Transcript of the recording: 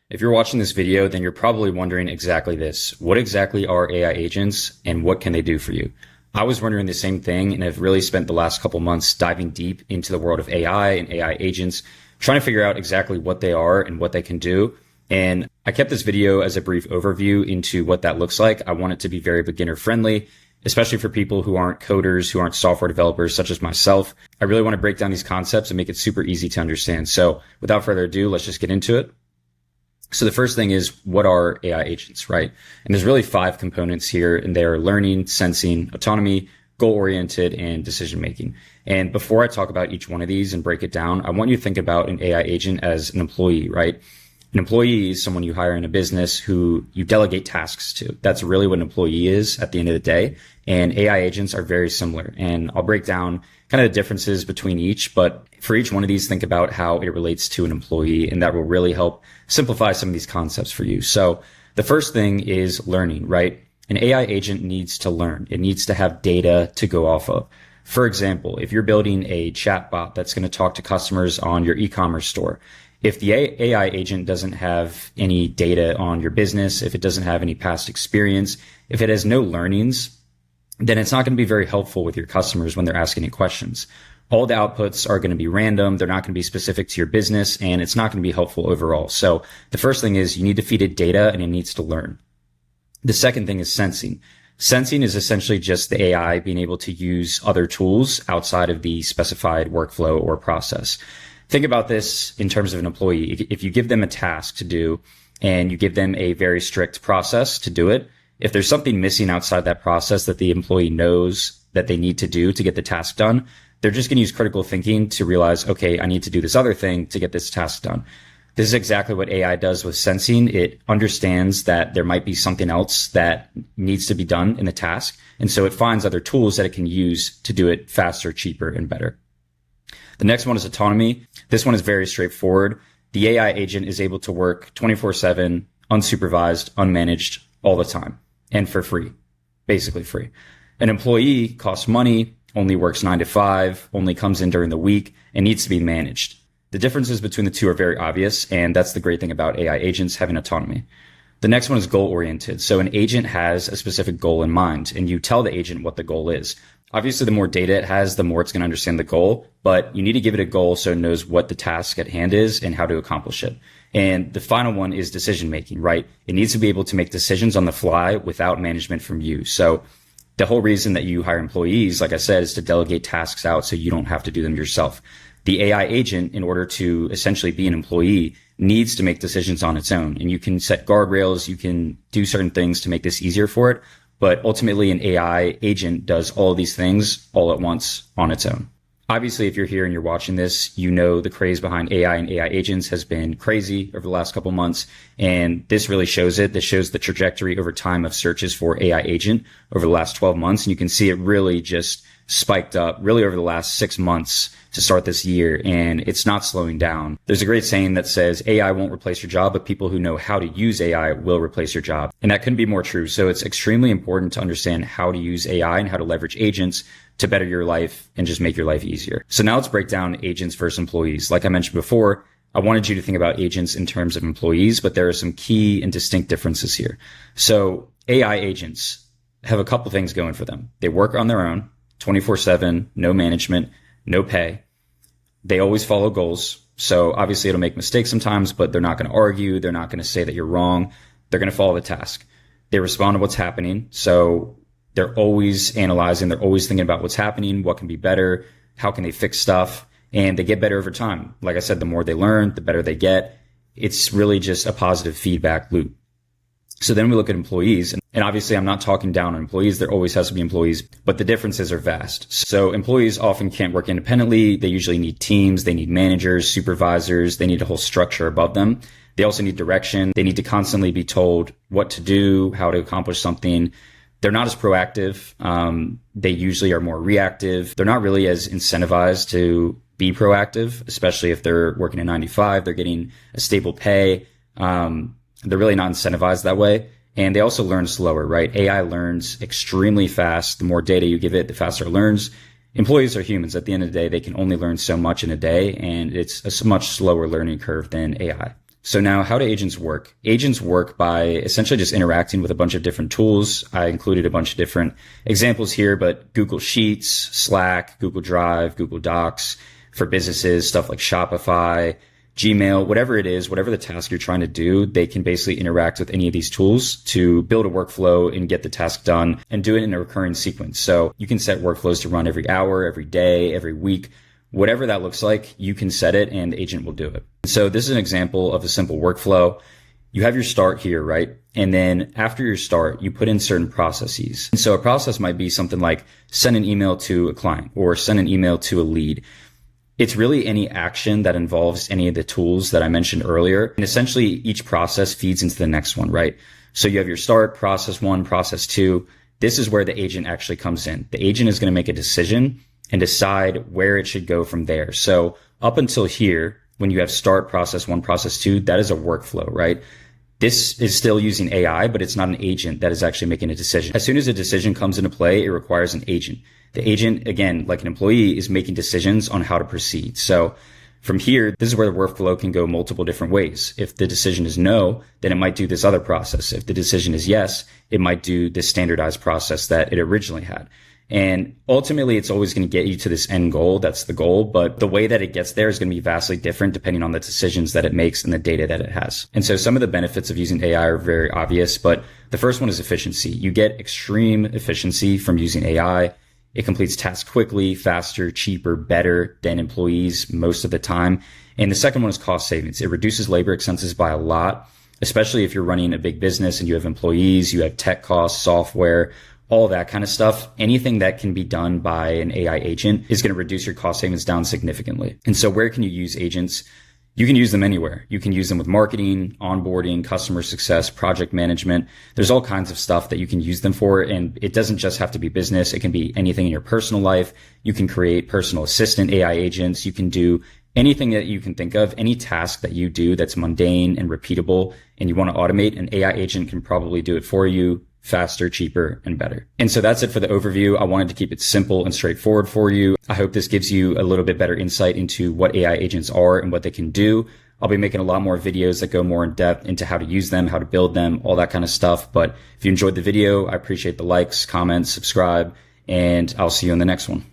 If you're watching this video, then you're probably wondering exactly this. What exactly are AI agents and what can they do for you? I was wondering the same thing and have really spent the last couple months diving deep into the world of AI and AI agents, trying to figure out exactly what they are and what they can do. And I kept this video as a brief overview into what that looks like. I want it to be very beginner friendly, especially for people who aren't coders, who aren't software developers such as myself. I really want to break down these concepts and make it super easy to understand. So without further ado, let's just get into it. So the first thing is, what are AI agents, right? And there's really 5 components here, and they are learning, sensing, autonomy, goal-oriented, and decision-making. And before I talk about each one of these and break it down, I want you to think about an AI agent as an employee, right? An employee is someone you hire in a business who you delegate tasks to. That's really what an employee is at the end of the day. And AI agents are very similar. And I'll break down kind of the differences between each, but for each one of these, think about how it relates to an employee, and that will really help simplify some of these concepts for you. So the first thing is learning, right? An AI agent needs to learn. It needs to have data to go off of. For example, if you're building a chatbot that's going to talk to customers on your e-commerce store, if the AI agent doesn't have any data on your business, if it doesn't have any past experience, if it has no learnings, then it's not going to be very helpful with your customers when they're asking you questions. All the outputs are going to be random. They're not going to be specific to your business, and it's not going to be helpful overall. So the first thing is you need to feed it data, and it needs to learn. The second thing is sensing. Sensing is essentially just the AI being able to use other tools outside of the specified workflow or process. Think about this in terms of an employee. If you give them a task to do and you give them a very strict process to do it, if there's something missing outside that process that the employee knows that they need to do to get the task done, they're just going to use critical thinking to realize, okay, I need to do this other thing to get this task done. This is exactly what AI does with sensing. It understands that there might be something else that needs to be done in the task. And so it finds other tools that it can use to do it faster, cheaper, and better. The next one is autonomy. This one is very straightforward. The AI agent is able to work 24/7, unsupervised, unmanaged, all the time, and for free, basically free. An employee costs money, only works 9 to 5, only comes in during the week, and needs to be managed. The differences between the two are very obvious, and that's the great thing about AI agents having autonomy. The next one is goal-oriented. So an agent has a specific goal in mind, and you tell the agent what the goal is. Obviously, the more data it has, the more it's going to understand the goal, but you need to give it a goal so it knows what the task at hand is and how to accomplish it. And the final one is decision making, right? It needs to be able to make decisions on the fly without management from you. So the whole reason that you hire employees, like I said, is to delegate tasks out so you don't have to do them yourself. The AI agent, in order to essentially be an employee, needs to make decisions on its own. And you can set guardrails, you can do certain things to make this easier for it. But ultimately, an AI agent does all of these things all at once on its own. Obviously, if you're here and you're watching this, you know the craze behind AI and AI agents has been crazy over the last couple months. And this really shows it. This shows the trajectory over time of searches for AI agent over the last 12 months. And you can see it really just spiked up really over the last 6 months to start this year. And it's not slowing down. There's a great saying that says AI won't replace your job, but people who know how to use AI will replace your job. And that couldn't be more true. So it's extremely important to understand how to use AI and how to leverage agents to better your life and just make your life easier. So now let's break down agents versus employees. Like I mentioned before, I wanted you to think about agents in terms of employees, but there are some key and distinct differences here. So AI agents have a couple things going for them. They work on their own, 24/7, no management, no pay. They always follow goals. So obviously it'll make mistakes sometimes, but they're not going to argue. They're not going to say that you're wrong. They're going to follow the task. They respond to what's happening. So they're always analyzing. They're always thinking about what's happening, what can be better, how can they fix stuff, and they get better over time. Like I said, the more they learn, the better they get. It's really just a positive feedback loop. So then we look at employees, and obviously I'm not talking down on employees. There always has to be employees, but the differences are vast. So employees often can't work independently. They usually need teams. They need managers, supervisors. They need a whole structure above them. They also need direction. They need to constantly be told what to do, how to accomplish something. They're not as proactive. They usually are more reactive. They're not really as incentivized to be proactive, especially if they're working a 9 to 5. They're getting a stable pay. They're really not incentivized that way. And they also learn slower, right? AI learns extremely fast. The more data you give it, the faster it learns. Employees are humans. At the end of the day, they can only learn so much in a day, and it's a much slower learning curve than AI. So now how do agents work? Agents work by essentially just interacting with a bunch of different tools. I included a bunch of different examples here, but Google Sheets, Slack, Google Drive, Google Docs for businesses, stuff like Shopify, Gmail, whatever it is, whatever the task you're trying to do, they can basically interact with any of these tools to build a workflow and get the task done and do it in a recurring sequence. So you can set workflows to run every hour, every day, every week. Whatever that looks like, you can set it and the agent will do it. So this is an example of a simple workflow. You have your start here, right? And then after your start, you put in certain processes. And so a process might be something like send an email to a client or send an email to a lead. It's really any action that involves any of the tools that I mentioned earlier. And essentially each process feeds into the next one, right? So you have your start, process 1, process 2. This is where the agent actually comes in. The agent is going to make a decision and decide where it should go from there. So up until here, when you have start, process 1, process 2, that is a workflow, right? This is still using AI, but it's not an agent that is actually making a decision. As soon as a decision comes into play, it requires an agent. The agent, again, like an employee, is making decisions on how to proceed. So from here, this is where the workflow can go multiple different ways. If the decision is no, then it might do this other process. If the decision is yes, it might do this standardized process that it originally had. And ultimately, it's always going to get you to this end goal. That's the goal. But the way that it gets there is going to be vastly different depending on the decisions that it makes and the data that it has. And so some of the benefits of using AI are very obvious, but the first one is efficiency. You get extreme efficiency from using AI. It completes tasks quickly, faster, cheaper, better than employees most of the time. And the second one is cost savings. It reduces labor expenses by a lot, especially if you're running a big business and you have employees, you have tech costs, software, all that kind of stuff. Anything that can be done by an AI agent is going to reduce your cost savings down significantly. And so where can you use agents? You can use them anywhere. You can use them with marketing, onboarding, customer success, project management. There's all kinds of stuff that you can use them for. And it doesn't just have to be business. It can be anything in your personal life. You can create personal assistant AI agents. You can do anything that you can think of, any task that you do that's mundane and repeatable and you want to automate, an AI agent can probably do it for you faster, cheaper, and better. And so that's it for the overview. I wanted to keep it simple and straightforward for you. I hope this gives you a little bit better insight into what AI agents are and what they can do. I'll be making a lot more videos that go more in depth into how to use them, how to build them, all that kind of stuff. But if you enjoyed the video, I appreciate the likes, comments, subscribe, and I'll see you in the next one.